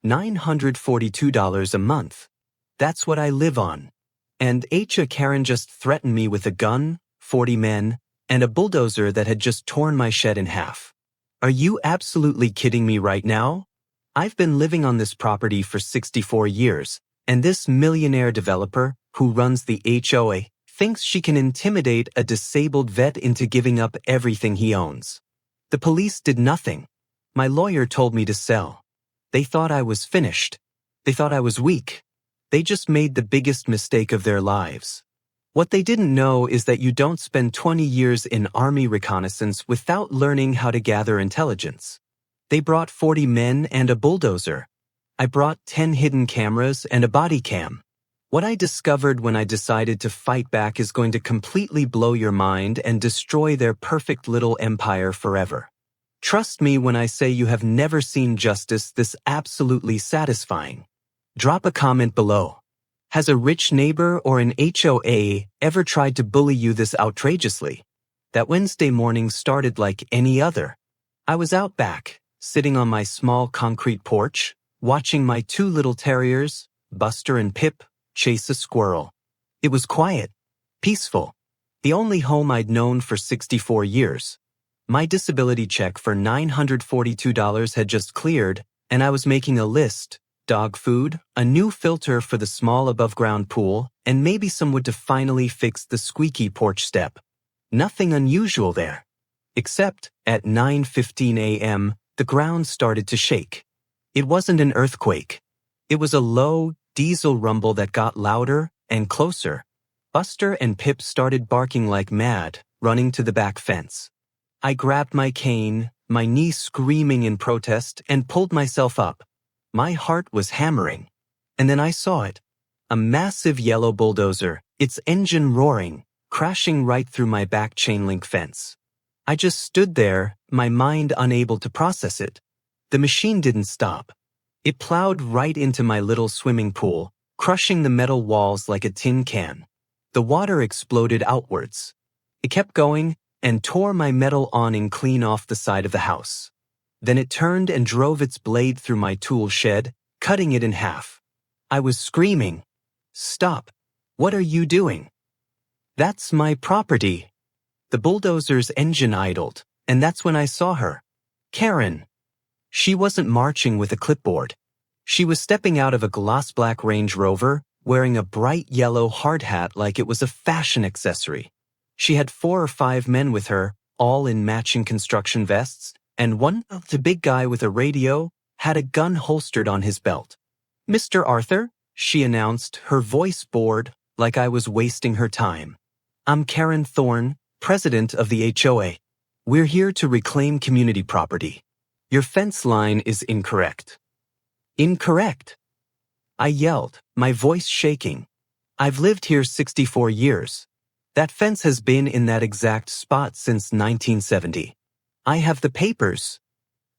$942 a month. That's what I live on. And HOA Karen just threatened me with a gun, 40 men, and a bulldozer that had just torn my shed in half. Are you absolutely kidding me right now? I've been living on this property for 64 years, and this millionaire developer, who runs the HOA, thinks she can intimidate a disabled vet into giving up everything he owns. The police did nothing. My lawyer told me to sell. They thought I was finished. They thought I was weak. They just made the biggest mistake of their lives. What they didn't know is that you don't spend 20 years in Army Reconnaissance without learning how to gather intelligence. They brought 40 men and a bulldozer. I brought 10 hidden cameras and a body cam. What I discovered when I decided to fight back is going to completely blow your mind and destroy their perfect little empire forever. Trust me when I say you have never seen justice this absolutely satisfying. Drop a comment below. Has a rich neighbor or an HOA ever tried to bully you this outrageously? That Wednesday morning started like any other. I was out back, sitting on my small concrete porch, watching my two little terriers, Buster and Pip, chase a squirrel. It was quiet, peaceful, the only home I'd known for 64 years. My disability check for $942 had just cleared, and I was making a list: dog food, a new filter for the small above-ground pool, and maybe some wood to finally fix the squeaky porch step. Nothing unusual there. Except, at 9:15 a.m., the ground started to shake. It wasn't an earthquake. It was a low, diesel rumble that got louder and closer. Buster and Pip started barking like mad, running to the back fence. I grabbed my cane, my knee screaming in protest, and pulled myself up. My heart was hammering. And then I saw it. A massive yellow bulldozer, its engine roaring, crashing right through my back chain-link fence. I just stood there, my mind unable to process it. The machine didn't stop. It plowed right into my little swimming pool, crushing the metal walls like a tin can. The water exploded outwards. It kept going and tore my metal awning clean off the side of the house. Then it turned and drove its blade through my tool shed, cutting it in half. I was screaming, "Stop! What are you doing? That's my property." The bulldozer's engine idled, and that's when I saw her. Karen. She wasn't marching with a clipboard. She was stepping out of a gloss black Range Rover, wearing a bright yellow hard hat like it was a fashion accessory. She had 4 or 5 men with her, all in matching construction vests, and one, the big guy with a radio, had a gun holstered on his belt. "Mr. Arthur," she announced, her voice bored, like I was wasting her time. "I'm Karen Thorne, president of the HOA. We're here to reclaim community property. Your fence line is incorrect." "Incorrect?" I yelled, my voice shaking. "I've lived here 64 years. That fence has been in that exact spot since 1970. I have the papers."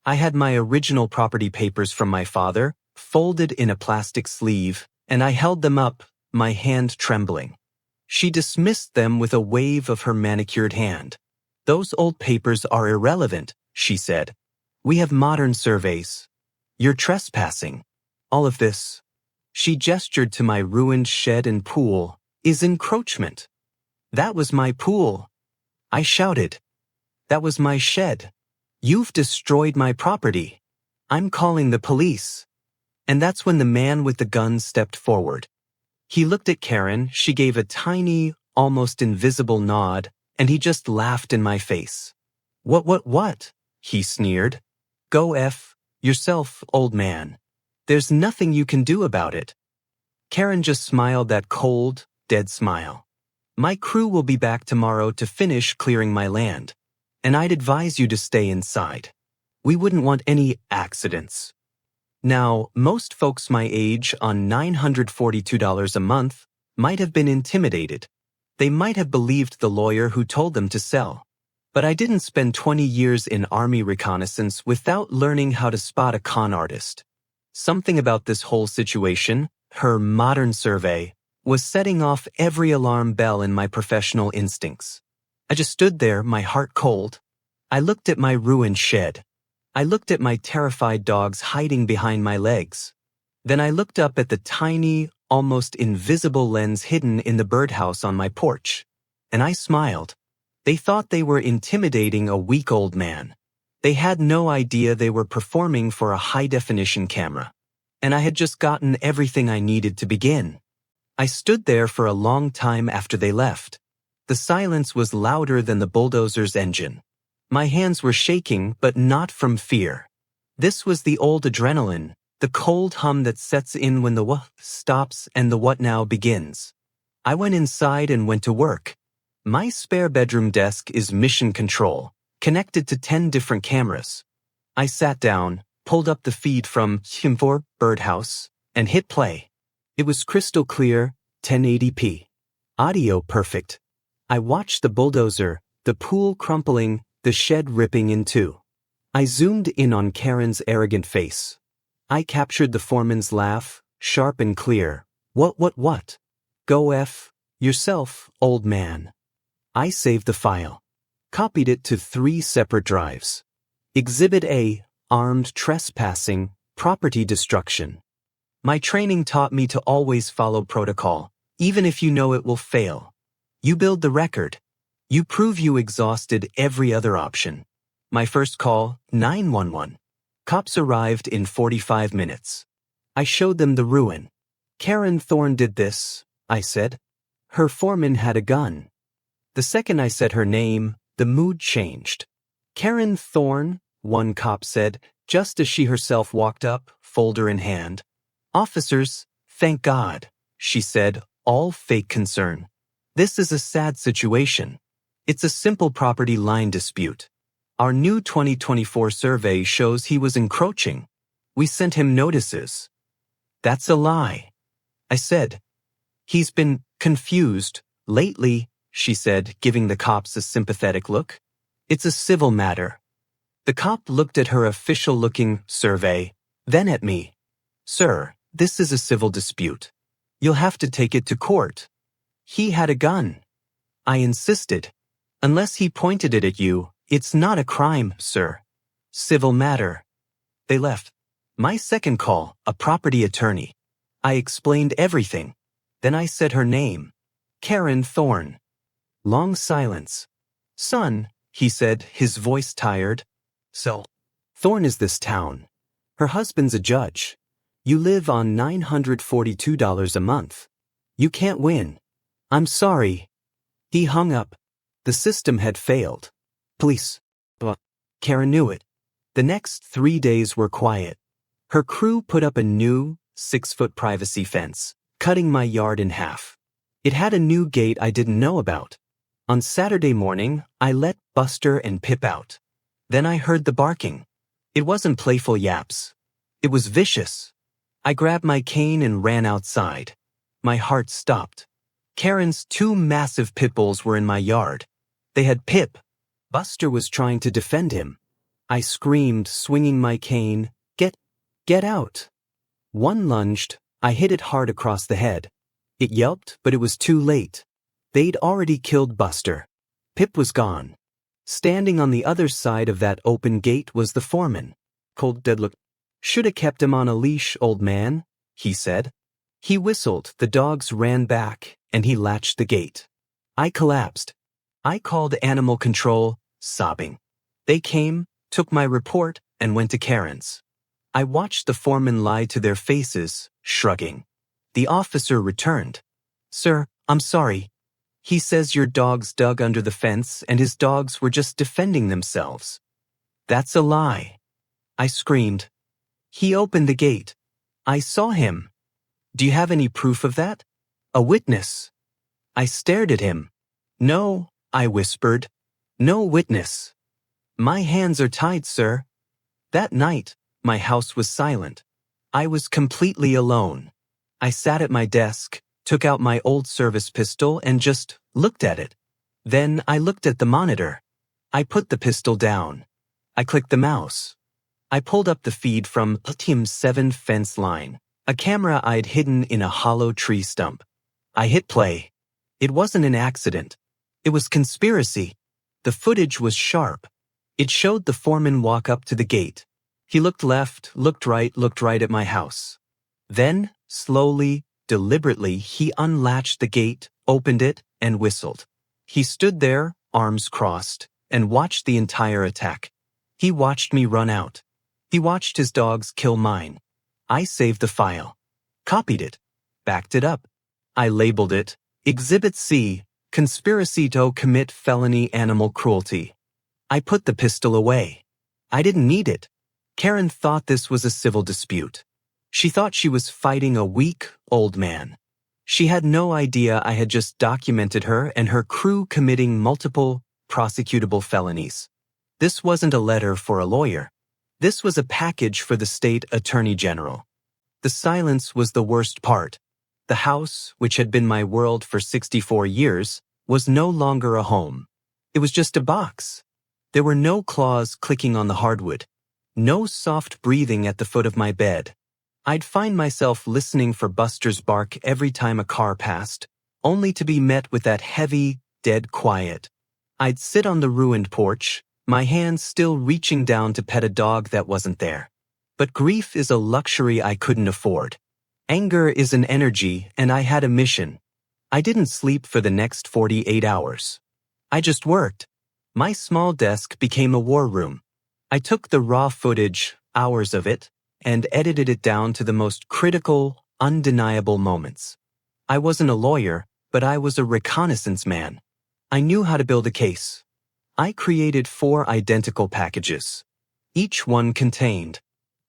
I had my original property papers from my father, folded in a plastic sleeve, and I held them up, my hand trembling. She dismissed them with a wave of her manicured hand. "Those old papers are irrelevant," she said. "We have modern surveys. You're trespassing. All of this," she gestured to my ruined shed and pool, "is encroachment." "That was my pool," I shouted. "That was my shed. You've destroyed my property. I'm calling the police." And that's when the man with the gun stepped forward. He looked at Karen, she gave a tiny, almost invisible nod, and he just laughed in my face. What? He sneered. "Go F yourself, old man. There's nothing you can do about it." Karen just smiled that cold, dead smile. "My crew will be back tomorrow to finish clearing my land, and I'd advise you to stay inside. We wouldn't want any accidents." Now, most folks my age on $942 a month might have been intimidated. They might have believed the lawyer who told them to sell. But I didn't spend 20 years in Army Reconnaissance without learning how to spot a con artist. Something about this whole situation, her modern survey, was setting off every alarm bell in my professional instincts. I just stood there, my heart cold. I looked at my ruined shed. I looked at my terrified dogs hiding behind my legs. Then I looked up at the tiny, almost invisible lens hidden in the birdhouse on my porch. And I smiled. They thought they were intimidating a weak old man. They had no idea they were performing for a high-definition camera. And I had just gotten everything I needed to begin. I stood there for a long time after they left. The silence was louder than the bulldozer's engine. My hands were shaking, but not from fear. This was the old adrenaline, the cold hum that sets in when the what stops and the what now begins. I went inside and went to work. My spare bedroom desk is mission control, connected to 10 different cameras. I sat down, pulled up the feed from Him4 Birdhouse, and hit play. It was crystal clear, 1080p. Audio perfect. I watched the bulldozer, the pool crumpling, the shed ripping in two. I zoomed in on Karen's arrogant face. I captured the foreman's laugh, sharp and clear. What? Go F yourself, old man. I saved the file. Copied it to 3 separate drives. Exhibit A, armed trespassing, property destruction. My training taught me to always follow protocol, even if you know it will fail. You build the record. You prove you exhausted every other option. My first call, 911. Cops arrived in 45 minutes. I showed them the ruin. Karen Thorne did this, I said. Her foreman had a gun. The second I said her name, the mood changed. Karen Thorne, one cop said, just as she herself walked up, folder in hand. Officers, thank God, she said, all fake concern. This is a sad situation. It's a simple property line dispute. Our new 2024 survey shows he was encroaching. We sent him notices. That's a lie. I said. He's been confused lately, she said, giving the cops a sympathetic look. It's a civil matter. The cop looked at her official-looking survey, then at me. Sir, this is a civil dispute. You'll have to take it to court. He had a gun. I insisted. Unless he pointed it at you, it's not a crime, sir. Civil matter. They left. My second call, a property attorney. I explained everything. Then I said her name. Karen Thorne. Long silence. Son, he said, his voice tired. So, Thorne is this town. Her husband's a judge. You live on $942 a month. You can't win. I'm sorry. He hung up. The system had failed. Police. But Karen knew it. The next 3 days were quiet. Her crew put up a new 6-foot privacy fence, cutting my yard in half. It had a new gate I didn't know about. On Saturday morning, I let Buster and Pip out. Then I heard the barking. It wasn't playful yaps. It was vicious. I grabbed my cane and ran outside. My heart stopped. Karen's 2 massive pit bulls were in my yard. They had Pip. Buster was trying to defend him. I screamed, swinging my cane, Get out. One lunged. I hit it hard across the head. It yelped, but it was too late. They'd already killed Buster. Pip was gone. Standing on the other side of that open gate was the foreman. Cold dead look. Shoulda kept him on a leash, old man, he said. He whistled, the dogs ran back, and he latched the gate. I collapsed. I called animal control, sobbing. They came, took my report, and went to Karen's. I watched the foreman lie to their faces, shrugging. The officer returned. Sir, I'm sorry. He says your dogs dug under the fence and his dogs were just defending themselves. That's a lie. I screamed. He opened the gate. I saw him. Do you have any proof of that? A witness. I stared at him. No, I whispered. No witness. My hands are tied, sir. That night, my house was silent. I was completely alone. I sat at my desk, took out my old service pistol and just looked at it. Then I looked at the monitor. I put the pistol down. I clicked the mouse. I pulled up the feed from Team 7 fence line, a camera I'd hidden in a hollow tree stump. I hit play. It wasn't an accident. It was conspiracy. The footage was sharp. It showed the foreman walk up to the gate. He looked left, looked right at my house. Then, slowly, deliberately, he unlatched the gate, opened it, and whistled. He stood there, arms crossed, and watched the entire attack. He watched me run out. He watched his dogs kill mine. I saved the file. Copied it. Backed it up. I labeled it Exhibit C, Conspiracy to Commit Felony Animal Cruelty. I put the pistol away. I didn't need it. Karen thought this was a civil dispute. She thought she was fighting a weak, old man. She had no idea I had just documented her and her crew committing multiple, prosecutable felonies. This wasn't a letter for a lawyer. This was a package for the state attorney general. The silence was the worst part. The house, which had been my world for 64 years, was no longer a home. It was just a box. There were no claws clicking on the hardwood. No soft breathing at the foot of my bed. I'd find myself listening for Buster's bark every time a car passed, only to be met with that heavy, dead quiet. I'd sit on the ruined porch, my hands still reaching down to pet a dog that wasn't there. But grief is a luxury I couldn't afford. Anger is an energy, and I had a mission. I didn't sleep for the next 48 hours. I just worked. My small desk became a war room. I took the raw footage, hours of it, and edited it down to the most critical, undeniable moments. I wasn't a lawyer, but I was a reconnaissance man. I knew how to build a case. I created 4 identical packages. Each one contained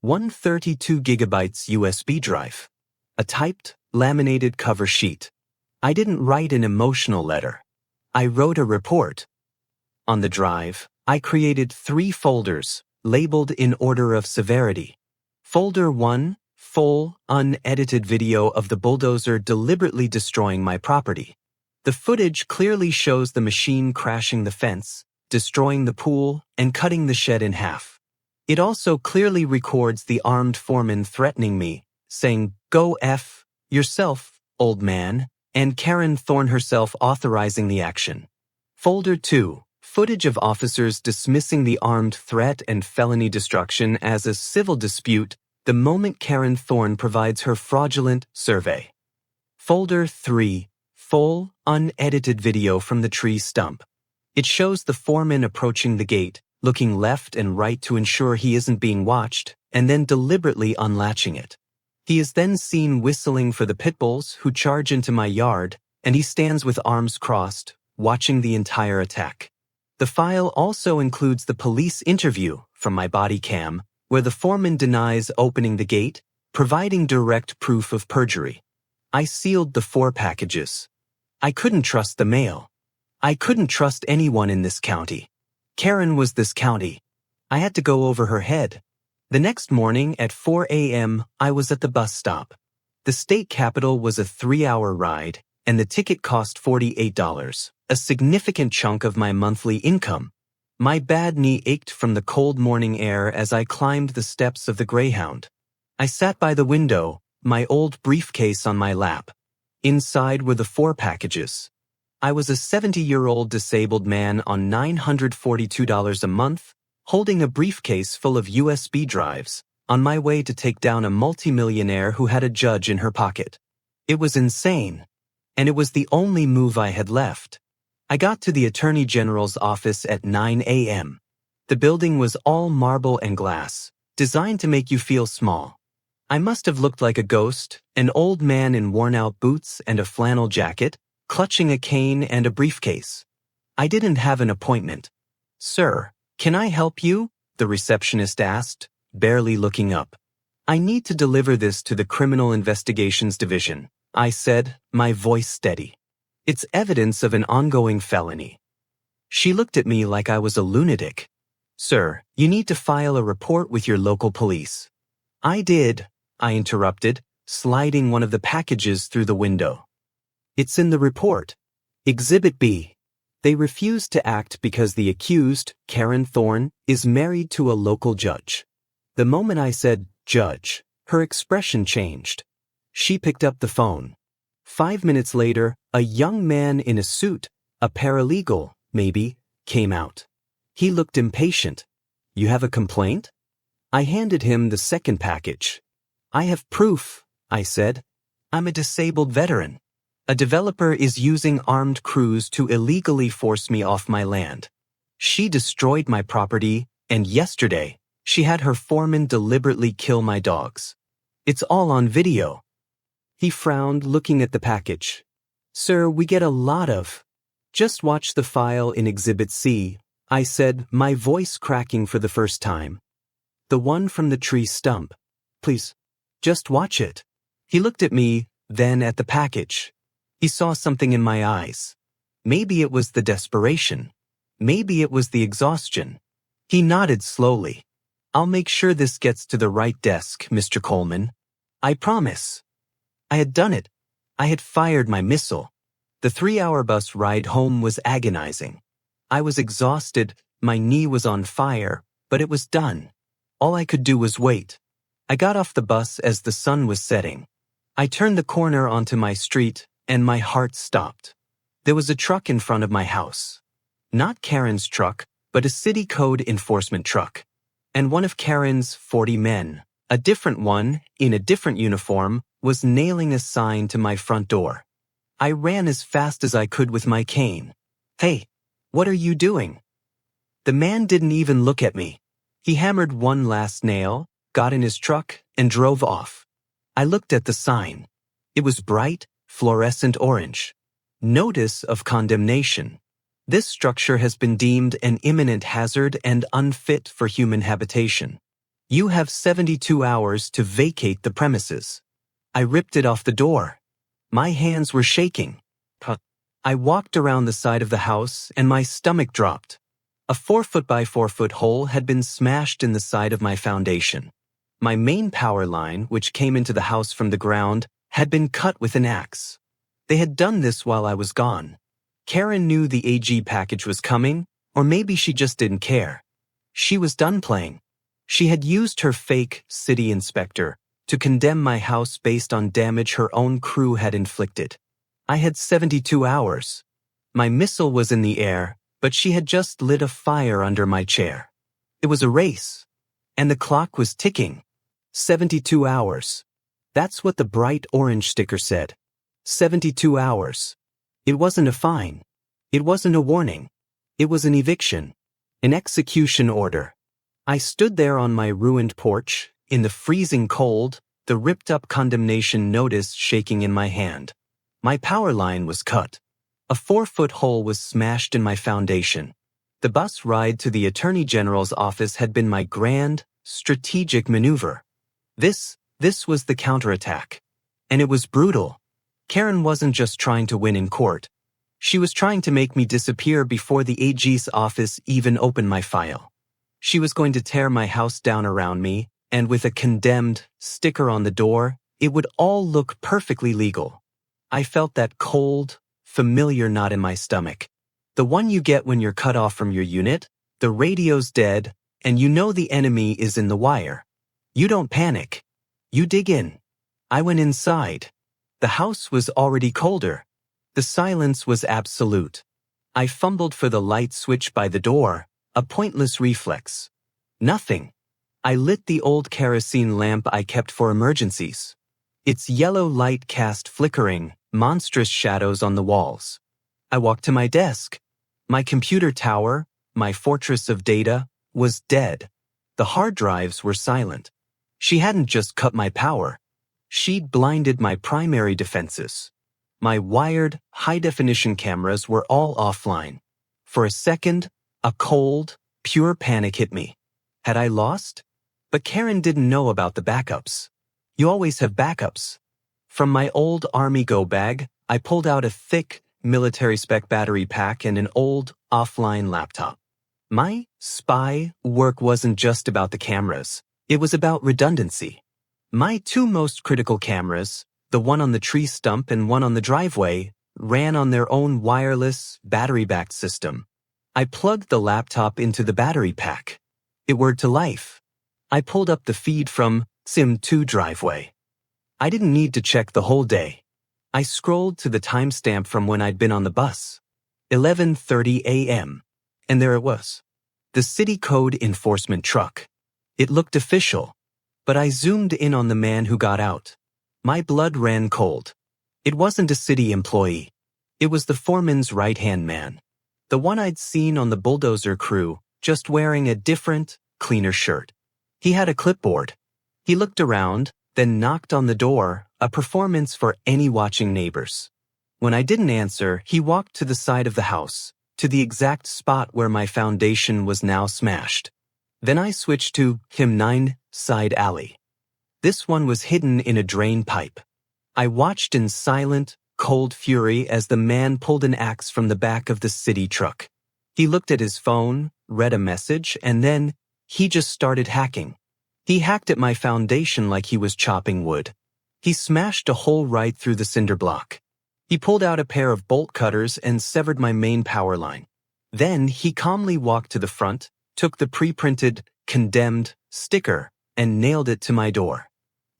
one 32 gigabytes USB drive, a typed, laminated cover sheet. I didn't write an emotional letter. I wrote a report. On the drive, I created 3 folders, labeled in order of severity. Folder 1, full, unedited video of the bulldozer deliberately destroying my property. The footage clearly shows the machine crashing the fence, destroying the pool, and cutting the shed in half. It also clearly records the armed foreman threatening me, saying, "Go F yourself, old man," and Karen Thorne herself authorizing the action. Folder 2, footage of officers dismissing the armed threat and felony destruction as a civil dispute the moment Karen Thorne provides her fraudulent survey. Folder 3, full, unedited video from the tree stump. It shows the foreman approaching the gate, looking left and right to ensure he isn't being watched, and then deliberately unlatching it. He is then seen whistling for the pit bulls who charge into my yard, and he stands with arms crossed, watching the entire attack. The file also includes the police interview from my body cam, where the foreman denies opening the gate, providing direct proof of perjury. I sealed the 4 packages. I couldn't trust the mail. I couldn't trust anyone in this county. Karen was this county. I had to go over her head. The next morning at 4 a.m., I was at the bus stop. The state capitol was a 3-hour ride, and the ticket cost $48, a significant chunk of my monthly income. My bad knee ached from the cold morning air as I climbed the steps of the Greyhound. I sat by the window, my old briefcase on my lap. Inside were the 4 packages. I was a 70-year-old disabled man on $942 a month, holding a briefcase full of USB drives, on my way to take down a multimillionaire who had a judge in her pocket. It was insane, and it was the only move I had left. I got to the Attorney General's office at 9 a.m. The building was all marble and glass, designed to make you feel small. I must have looked like a ghost, an old man in worn-out boots and a flannel jacket, clutching a cane and a briefcase. I didn't have an appointment. "Sir, can I help you?" the receptionist asked, barely looking up. "I need to deliver this to the Criminal Investigations Division," I said, my voice steady. "It's evidence of an ongoing felony." She looked at me like I was a lunatic. "Sir, you need to file a report with your local police." "I did," I interrupted, sliding one of the packages through the window. "It's in the report. Exhibit B. They refused to act because the accused, Karen Thorne, is married to a local judge." The moment I said judge, her expression changed. She picked up the phone. 5 minutes later, a young man in a suit, a paralegal, maybe, came out. He looked impatient. You have a complaint? I handed him the second package. I have proof, I said. I'm a disabled veteran. A developer is using armed crews to illegally force me off my land. She destroyed my property, and yesterday, she had her foreman deliberately kill my dogs. It's all on video. He frowned, looking at the package. Sir, we get a lot of. Just watch the file in Exhibit C, I said, my voice cracking for the first time. The one from the tree stump. Please, just watch it. He looked at me, then at the package. He saw something in my eyes. Maybe it was the desperation. Maybe it was the exhaustion. He nodded slowly. I'll make sure this gets to the right desk, Mr. Coleman. I promise. I had done it. I had fired my missile. The 3-hour bus ride home was agonizing. I was exhausted, my knee was on fire, but it was done. All I could do was wait. I got off the bus as the sun was setting. I turned the corner onto my street, and my heart stopped. There was a truck in front of my house. Not Karen's truck, but a city code enforcement truck. And one of Karen's 40 men, a different one, in a different uniform, was nailing a sign to my front door. I ran as fast as I could with my cane. Hey, what are you doing? The man didn't even look at me. He hammered one last nail, got in his truck, and drove off. I looked at the sign. It was bright, fluorescent orange. Notice of condemnation. This structure has been deemed an imminent hazard and unfit for human habitation. You have 72 hours to vacate the premises. I ripped it off the door. My hands were shaking. I walked around the side of the house and my stomach dropped. A 4-foot by 4-foot hole had been smashed in the side of my foundation. My main power line, which came into the house from the ground, had been cut with an axe. They had done this while I was gone. Karen knew the AG package was coming, or maybe she just didn't care. She was done playing. She had used her fake city inspector to condemn my house based on damage her own crew had inflicted. I had 72 hours. My missile was in the air, but she had just lit a fire under my chair. It was a race, and the clock was ticking. 72 hours. That's what the bright orange sticker said. 72 hours. It wasn't a fine. It wasn't a warning. It was an eviction. An execution order. I stood there on my ruined porch, in the freezing cold, the ripped-up condemnation notice shaking in my hand. My power line was cut. A 4-foot hole was smashed in my foundation. The bus ride to the Attorney General's office had been my grand, strategic maneuver. This was the counterattack. And it was brutal. Karen wasn't just trying to win in court. She was trying to make me disappear before the AG's office even opened my file. She was going to tear my house down around me, and with a condemned sticker on the door, it would all look perfectly legal. I felt that cold, familiar knot in my stomach. The one you get when you're cut off from your unit, the radio's dead, and you know the enemy is in the wire. You don't panic. You dig in. I went inside. The house was already colder. The silence was absolute. I fumbled for the light switch by the door, a pointless reflex. Nothing. I lit the old kerosene lamp I kept for emergencies. Its yellow light cast flickering, monstrous shadows on the walls. I walked to my desk. My computer tower, my fortress of data, was dead. The hard drives were silent. She hadn't just cut my power. She'd blinded my primary defenses. My wired, high-definition cameras were all offline. For a second, a cold, pure panic hit me. Had I lost? But Karen didn't know about the backups. You always have backups. From my old Army go bag, I pulled out a thick, military-spec battery pack and an old, offline laptop. My spy work wasn't just about the cameras. It was about redundancy. My two most critical cameras, the one on the tree stump and one on the driveway, ran on their own wireless, battery-backed system. I plugged the laptop into the battery pack. It whirred to life. I pulled up the feed from Sim2 driveway. I didn't need to check the whole day. I scrolled to the timestamp from when I'd been on the bus. 11:30 a.m. And there it was. The city code enforcement truck. It looked official, but I zoomed in on the man who got out. My blood ran cold. It wasn't a city employee. It was the foreman's right-hand man. The one I'd seen on the bulldozer crew, just wearing a different, cleaner shirt. He had a clipboard. He looked around, then knocked on the door, a performance for any watching neighbors. When I didn't answer, he walked to the side of the house, to the exact spot where my foundation was now smashed. Then I switched to him 9 side alley. This one was hidden in a drain pipe. I watched in silent, cold fury as the man pulled an axe from the back of the city truck. He looked at his phone, read a message, and then he just started hacking. He hacked at my foundation like he was chopping wood. He smashed a hole right through the cinder block. He pulled out a pair of bolt cutters and severed my main power line. Then he calmly walked to the front, took the pre-printed "Condemned" sticker, and nailed it to my door.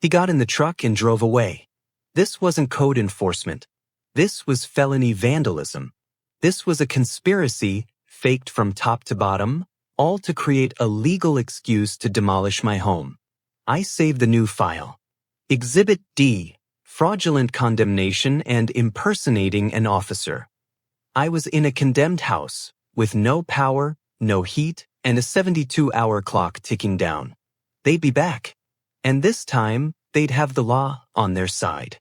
He got in the truck and drove away. This wasn't code enforcement. This was felony vandalism. This was a conspiracy faked from top to bottom, all to create a legal excuse to demolish my home. I saved the new file. Exhibit D, fraudulent condemnation and impersonating an officer. I was in a condemned house, with no power, no heat, and a 72-hour clock ticking down. They'd be back. And this time, they'd have the law on their side.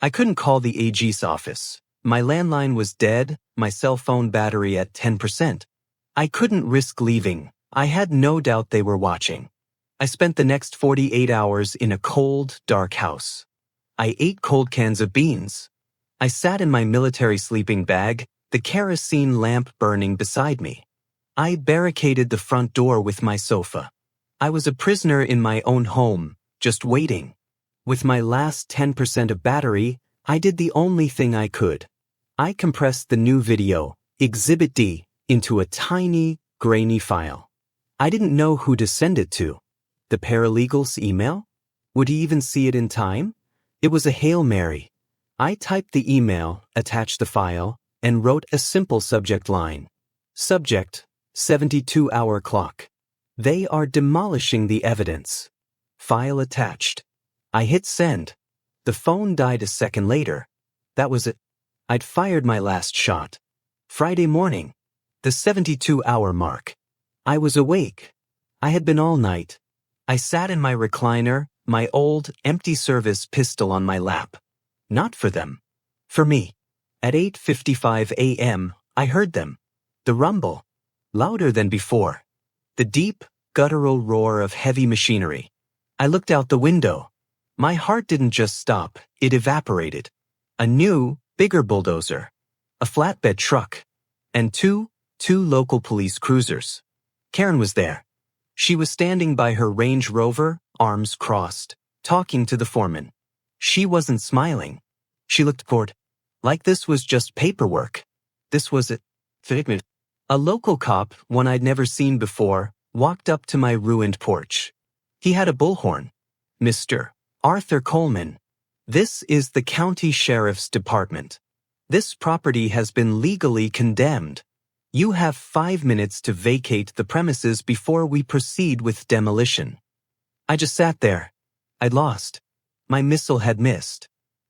I couldn't call the AG's office. My landline was dead, my cell phone battery at 10%. I couldn't risk leaving. I had no doubt they were watching. I spent the next 48 hours in a cold, dark house. I ate cold cans of beans. I sat in my military sleeping bag, the kerosene lamp burning beside me. I barricaded the front door with my sofa. I was a prisoner in my own home, just waiting. With my last 10% of battery, I did the only thing I could. I compressed the new video, Exhibit D, into a tiny, grainy file. I didn't know who to send it to. The paralegal's email? Would he even see it in time? It was a Hail Mary. I typed the email, attached the file, and wrote a simple subject line. Subject, 72-hour clock. They are demolishing the evidence. File attached. I hit send. The phone died a second later. That was it. I'd fired my last shot. Friday morning. The 72-hour mark. I was awake. I had been all night. I sat in my recliner, my old, empty service pistol on my lap. Not for them. For me. At 8:55 a.m., I heard them. The rumble. Louder than before. The deep, guttural roar of heavy machinery. I looked out the window. My heart didn't just stop, it evaporated. A new, bigger bulldozer. A flatbed truck. And two local police cruisers. Karen was there. She was standing by her Range Rover, arms crossed, talking to the foreman. She wasn't smiling. She looked bored. Like this was just paperwork. This was it. A local cop, one I'd never seen before, walked up to my ruined porch. He had a bullhorn. Mr. Arthur Coleman. This is the county sheriff's department. This property has been legally condemned. You have 5 minutes to vacate the premises before we proceed with demolition. I just sat there. I'd lost. My missile had missed.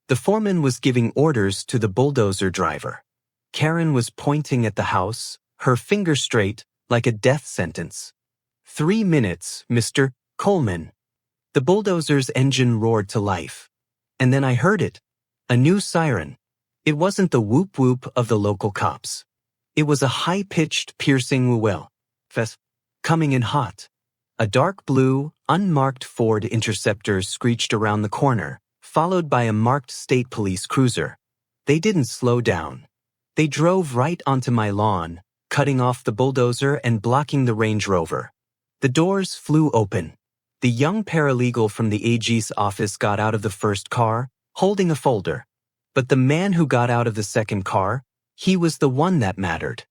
The foreman was giving orders to the bulldozer driver. Karen was pointing at the house, her finger straight, like a death sentence. 3 minutes, Mr. Coleman. The bulldozer's engine roared to life. And then I heard it. A new siren. It wasn't the whoop-whoop of the local cops. It was a high-pitched, piercing wail. Coming in hot. A dark blue, unmarked Ford Interceptor screeched around the corner, followed by a marked state police cruiser. They didn't slow down. They drove right onto my lawn, cutting off the bulldozer and blocking the Range Rover. The doors flew open. The young paralegal from the AG's office got out of the first car, holding a folder. But the man who got out of the second car, he was the one that mattered.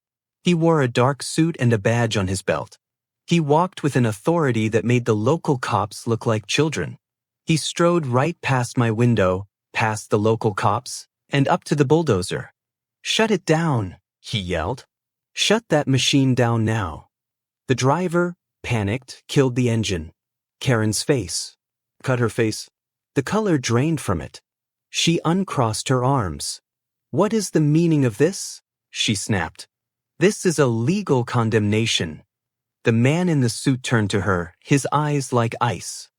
He wore a dark suit and a badge on his belt. He walked with an authority that made the local cops look like children. He strode right past my window, past the local cops, and up to the bulldozer. "Shut it down," he yelled. "Shut that machine down now." The driver, panicked, killed the engine. Karen's face. Cut her face. The color drained from it. She uncrossed her arms. What is the meaning of this? She snapped. This is a legal condemnation. The man in the suit turned to her, his eyes like ice.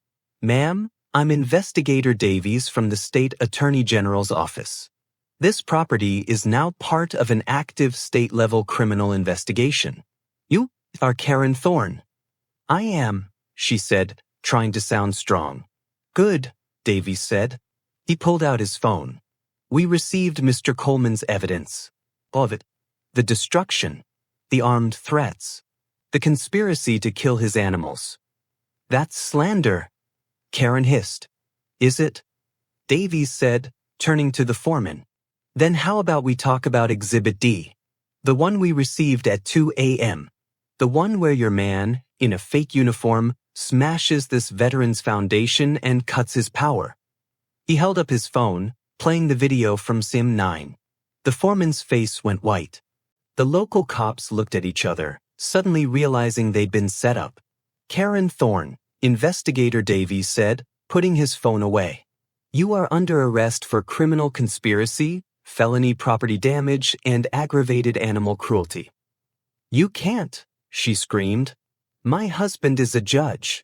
Ma'am, I'm Investigator Davies from the State Attorney General's office. This property is now part of an active state-level criminal investigation. You are Karen Thorne. I am, she said, trying to sound strong. Good, Davies said. He pulled out his phone. We received Mr. Coleman's evidence. All of it. The destruction. The armed threats. The conspiracy to kill his animals. That's slander, Karen hissed. Is it? Davies said, turning to the foreman. Then how about we talk about Exhibit D? The one we received at 2 a.m. The one where your man, in a fake uniform, smashes this veteran's foundation and cuts his power. He held up his phone, playing the video from Sim 9. The foreman's face went white. The local cops looked at each other, suddenly realizing they'd been set up. Karen Thorne, Investigator Davies said, putting his phone away. You are under arrest for criminal conspiracy, felony property damage, and aggravated animal cruelty. You can't, she screamed. My husband is a judge.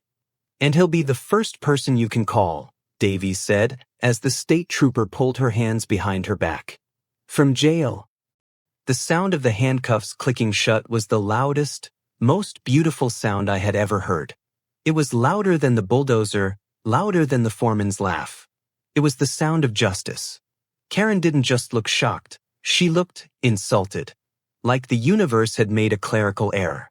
And he'll be the first person you can call, Davies said, as the state trooper pulled her hands behind her back. From jail. The sound of the handcuffs clicking shut was the loudest, most beautiful sound I had ever heard. It was louder than the bulldozer, louder than the foreman's laugh. It was the sound of justice. Karen didn't just look shocked. She looked insulted. Like the universe had made a clerical error.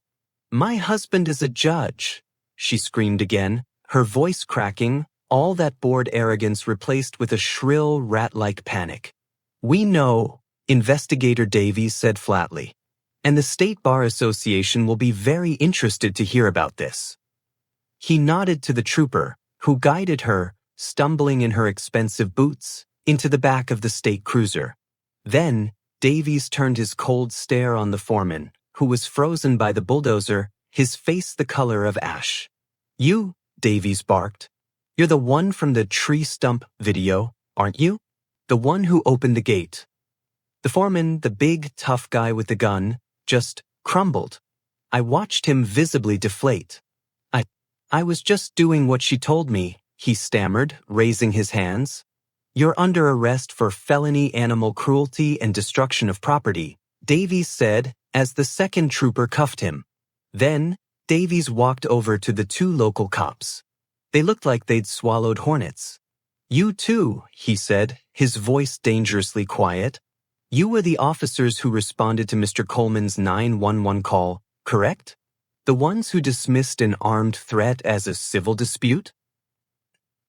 My husband is a judge, she screamed again, her voice cracking, all that bored arrogance replaced with a shrill, rat-like panic. We know, Investigator Davies said flatly. And the State Bar Association will be very interested to hear about this. He nodded to the trooper, who guided her, stumbling in her expensive boots, into the back of the state cruiser. Then, Davies turned his cold stare on the foreman, who was frozen by the bulldozer, his face the color of ash. You, Davies barked. You're the one from the tree stump video, aren't you? The one who opened the gate. The foreman, the big, tough guy with the gun, just crumbled. I watched him visibly deflate. I was just doing what she told me, he stammered, raising his hands. You're under arrest for felony animal cruelty and destruction of property, Davies said, as the second trooper cuffed him. Then, Davies walked over to the two local cops. They looked like they'd swallowed hornets. You too, he said, his voice dangerously quiet. You were the officers who responded to Mr. Coleman's 911 call, correct? The ones who dismissed an armed threat as a civil dispute?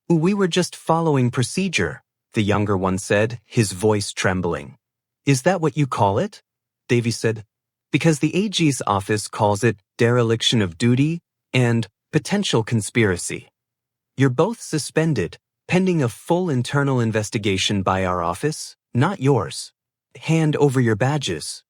We were just following procedure, the younger one said, his voice trembling. Is that what you call it? Davies said. Because the AG's office calls it dereliction of duty and potential conspiracy. You're both suspended, pending a full internal investigation by our office, not yours. Hand over your badges.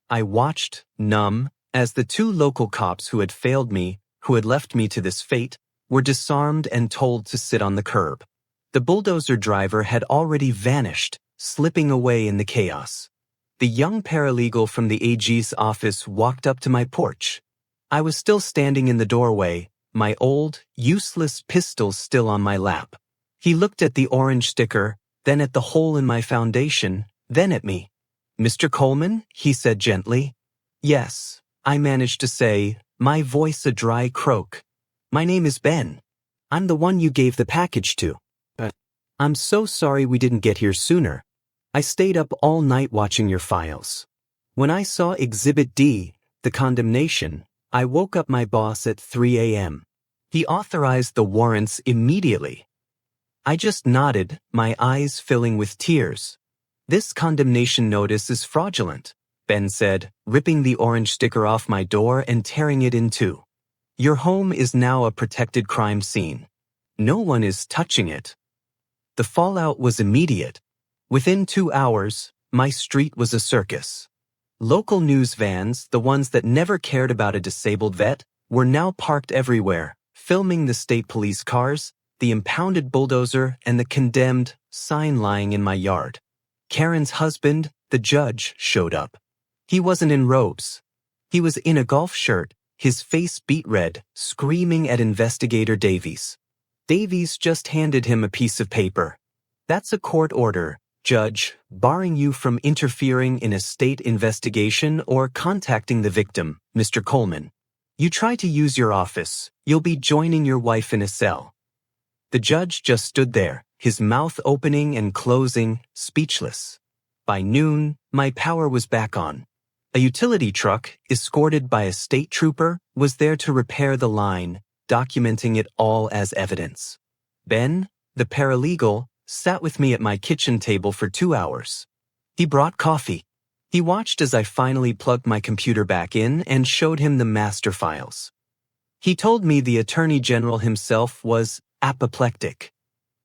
I watched, numb, as the two local cops who had failed me, who had left me to this fate, were disarmed and told to sit on the curb. The bulldozer driver had already vanished, slipping away in the chaos. The young paralegal from the AG's office walked up to my porch. I was still standing in the doorway, my old, useless pistol still on my lap. He looked at the orange sticker, then at the hole in my foundation, then at me. Mr. Coleman, he said gently. Yes, I managed to say, my voice a dry croak. My name is Ben. I'm the one you gave the package to. But I'm so sorry we didn't get here sooner. I stayed up all night watching your files. When I saw Exhibit D, the condemnation, I woke up my boss at 3 a.m. He authorized the warrants immediately. I just nodded, my eyes filling with tears. This condemnation notice is fraudulent, Ben said, ripping the orange sticker off my door and tearing it in two. Your home is now a protected crime scene. No one is touching it. The fallout was immediate. Within 2 hours, my street was a circus. Local news vans, the ones that never cared about a disabled vet, were now parked everywhere, filming the state police cars, the impounded bulldozer, and the condemned sign lying in my yard. Karen's husband, the judge, showed up. He wasn't in robes. He was in a golf shirt, his face beet red, screaming at investigator Davies. Davies just handed him a piece of paper. "That's a court order, Judge, barring you from interfering in a state investigation or contacting the victim, Mr. Coleman. You try to use your office, you'll be joining your wife in a cell." The judge just stood there, his mouth opening and closing, speechless. By noon, my power was back on. A utility truck, escorted by a state trooper, was there to repair the line, documenting it all as evidence. Ben, the paralegal, sat with me at my kitchen table for 2 hours. He brought coffee. He watched as I finally plugged my computer back in and showed him the master files. He told me the Attorney General himself was apoplectic.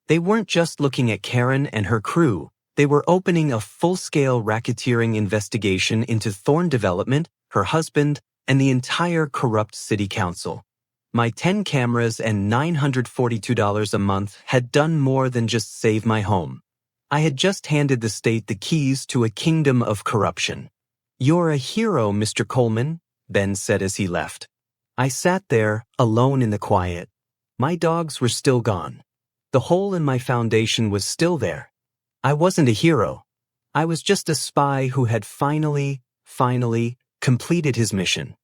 They weren't just looking at Karen and her crew. They were opening a full-scale racketeering investigation into Thorne Development, her husband, and the entire corrupt city council. My 10 cameras and $942 a month had done more than just save my home. I had just handed the state the keys to a kingdom of corruption. "You're a hero, Mr. Coleman," Ben said as he left. I sat there, alone in the quiet. My dogs were still gone. The hole in my foundation was still there. I wasn't a hero. I was just a spy who had finally completed his mission.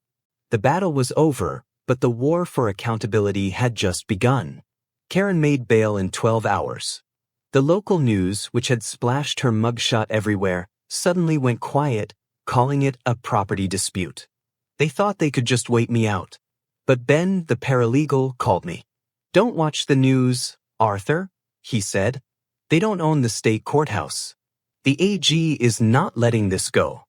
The battle was over, but the war for accountability had just begun. Karen made bail in 12 hours. The local news, which had splashed her mugshot everywhere, suddenly went quiet, calling it a property dispute. They thought they could just wait me out. But Ben, the paralegal, called me. "Don't watch the news, Arthur," he said. "They don't own the state courthouse. The AG is not letting this go."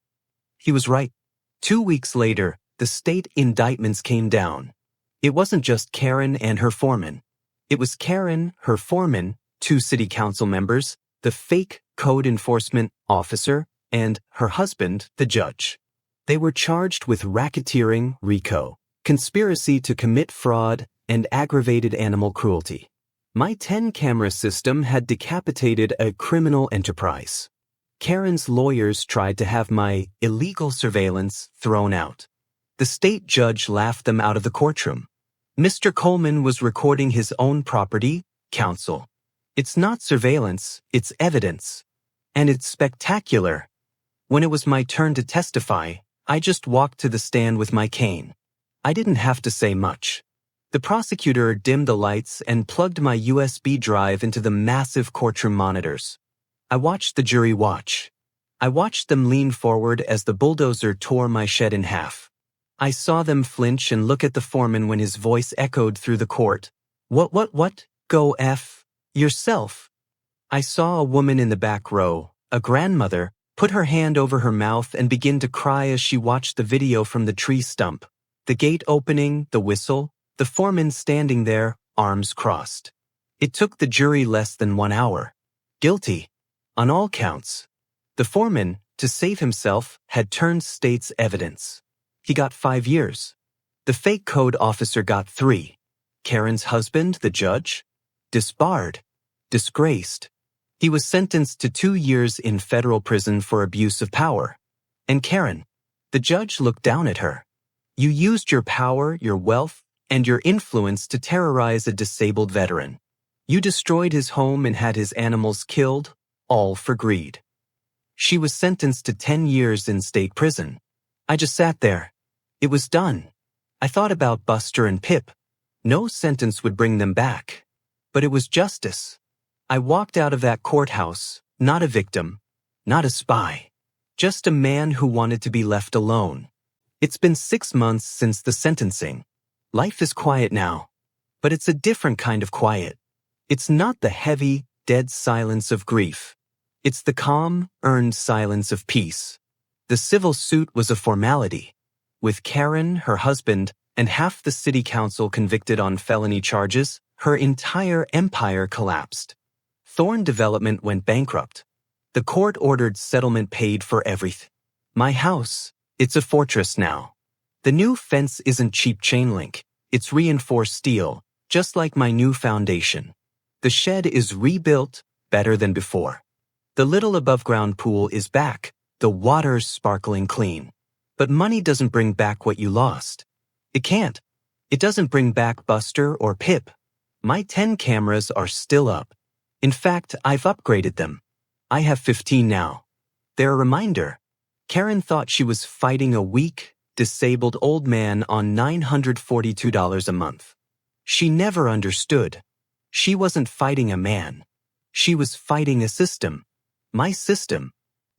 He was right. 2 weeks later, the state indictments came down. It wasn't just Karen and her foreman. It was Karen, her foreman, 2 city council members, the fake code enforcement officer, and her husband, the judge. They were charged with racketeering, RICO, conspiracy to commit fraud, and aggravated animal cruelty. My 10-camera system had decapitated a criminal enterprise. Karen's lawyers tried to have my illegal surveillance thrown out. The state judge laughed them out of the courtroom. Mr. Coleman was recording his own property, counsel. "It's not surveillance, it's evidence. And it's spectacular." When it was my turn to testify, I just walked to the stand with my cane. I didn't have to say much. The prosecutor dimmed the lights and plugged my USB drive into the massive courtroom monitors. I watched the jury watch. I watched them lean forward as the bulldozer tore my shed in half. I saw them flinch and look at the foreman when his voice echoed through the court. What? Go F yourself." I saw a woman in the back row, a grandmother, put her hand over her mouth and begin to cry as she watched the video from the tree stump. The gate opening, the whistle, the foreman standing there, arms crossed. It took the jury less than 1 hour. Guilty. On all counts. The foreman, to save himself, had turned state's evidence. He got 5 years. The fake code officer got 3. Karen's husband, the judge, disbarred, disgraced. He was sentenced to 2 years in federal prison for abuse of power. And Karen, the judge looked down at her. "You used your power, your wealth, and your influence to terrorize a disabled veteran. You destroyed his home and had his animals killed, all for greed." She was sentenced to 10 years in state prison. I just sat there. It was done. I thought about Buster and Pip. No sentence would bring them back. But it was justice. I walked out of that courthouse, not a victim, not a spy, just a man who wanted to be left alone. It's been 6 months since the sentencing. Life is quiet now, but it's a different kind of quiet. It's not the heavy, dead silence of grief. It's the calm, earned silence of peace. The civil suit was a formality. With Karen, her husband, and half the city council convicted on felony charges, her entire empire collapsed. Thorne Development went bankrupt. The court ordered settlement paid for everything. My house, it's a fortress now. The new fence isn't cheap chain link, it's reinforced steel, just like my new foundation. The shed is rebuilt, better than before. The little above-ground pool is back, the water's sparkling clean. But money doesn't bring back what you lost. It can't. It doesn't bring back Buster or Pip. My 10 cameras are still up. In fact, I've upgraded them. I have 15 now. They're a reminder. Karen thought she was fighting a weak, disabled old man on $942 a month. She never understood. She wasn't fighting a man. She was fighting a system. My system.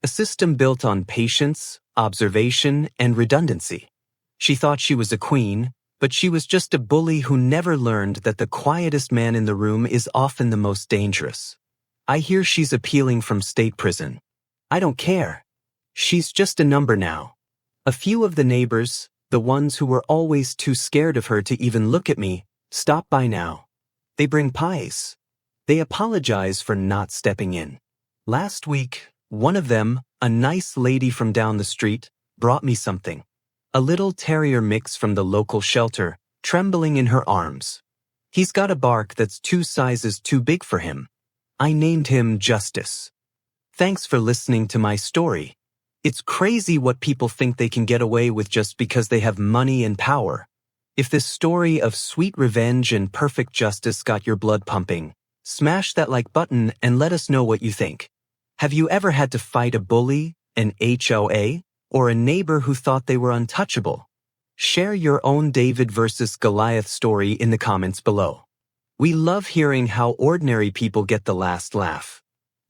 A system built on patience, observation, and redundancy. She thought she was a queen, but she was just a bully who never learned that the quietest man in the room is often the most dangerous. I hear she's appealing from state prison. I don't care. She's just a number now. A few of the neighbors, the ones who were always too scared of her to even look at me, stop by now. They bring pies. They apologize for not stepping in. Last week, one of them, a nice lady from down the street, brought me something. A little terrier mix from the local shelter, trembling in her arms. He's got a bark that's 2 sizes too big for him. I named him Justice. Thanks for listening to my story. It's crazy what people think they can get away with just because they have money and power. If this story of sweet revenge and perfect justice got your blood pumping, smash that like button and let us know what you think. Have you ever had to fight a bully, an HOA, or a neighbor who thought they were untouchable? Share your own David versus Goliath story in the comments below. We love hearing how ordinary people get the last laugh.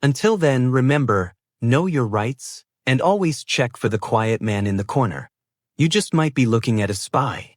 Until then, remember, know your rights and always check for the quiet man in the corner. You just might be looking at a spy.